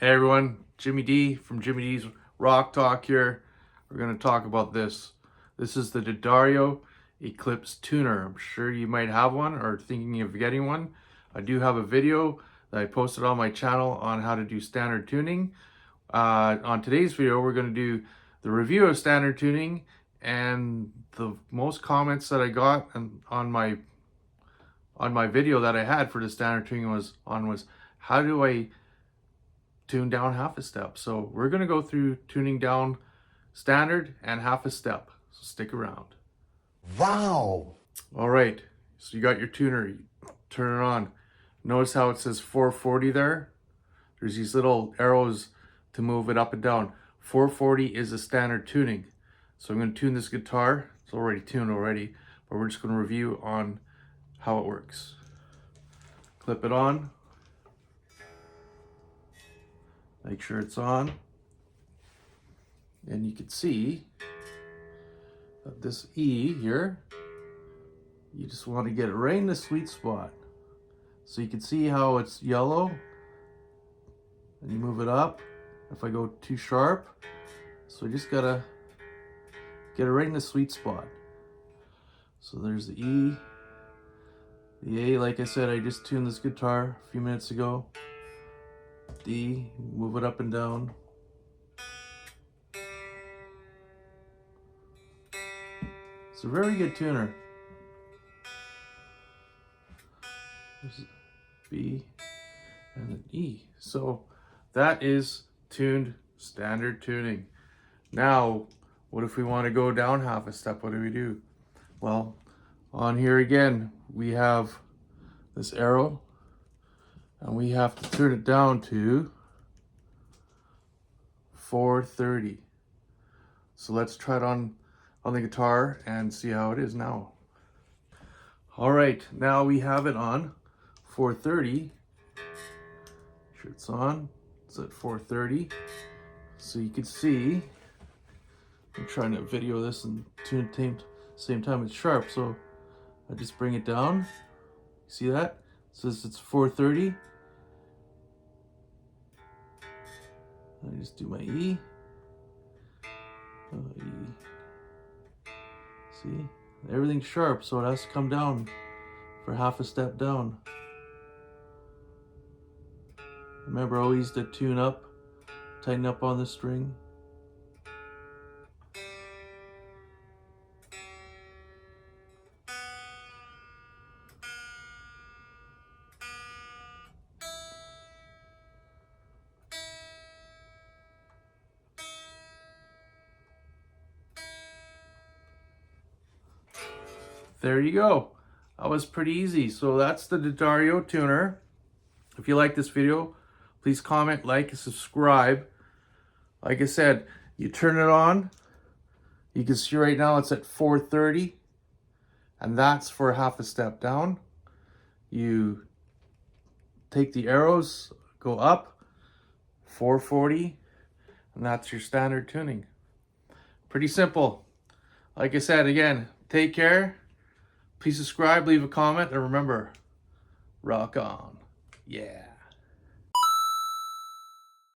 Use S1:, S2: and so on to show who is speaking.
S1: Hey everyone, Jimmy D from Jimmy D's Rock Talk here. We're going to talk about this. This is the D'Addario Eclipse Tuner. I'm sure you might have one or thinking of getting one. I do have a video that I posted on my channel on how to do standard tuning. On today's video, we're going to do the review of standard tuning, and the most comments that I got on my video that I had for the standard tuning was how do I tune down half a step. So we're going to go through tuning down standard and half a step, so stick around.
S2: Wow.
S1: All right, so you got your tuner, you turn it on. Notice how it says 440 there. There's these little arrows to move it up and down. 440 is a standard tuning. So I'm going to tune this guitar. It's already tuned already, but we're just going to review on how it works. Clip it on. Make sure it's on. And you can see that this E here, you just want to get it right in the sweet spot. So you can see how it's yellow, and you move it up. If I go too sharp, so you just gotta get it right in the sweet spot. So there's the E. The A, like I said, I just tuned this guitar a few minutes ago. D, move it up and down. It's a very good tuner. There's B and an E. So that is tuned standard tuning. Now, what if we want to go down half a step? What do we do? Well, on here again, we have this arrow, and we have to turn it down to 430. So let's try it on the guitar and see how it is now. All right, now we have it on 430. Make sure it's on. It's at 430. So you can see, I'm trying to video this and tune it same time it's sharp. So I just bring it down. See that? It says it's 430. I just do my E. E. See? Everything's sharp, so it has to come down for half a step down. Remember always to tune up, tighten up on the string. There you go. That was pretty easy. So that's the D'Addario tuner. If you like this video, please comment, like, and subscribe. Like I said, you turn it on. You can see right now it's at 430, and that's for half a step down. You take the arrows, go up, 440, and that's your standard tuning. Pretty simple. Like I said, again, take care. Please subscribe, leave a comment, and remember, rock on. Yeah.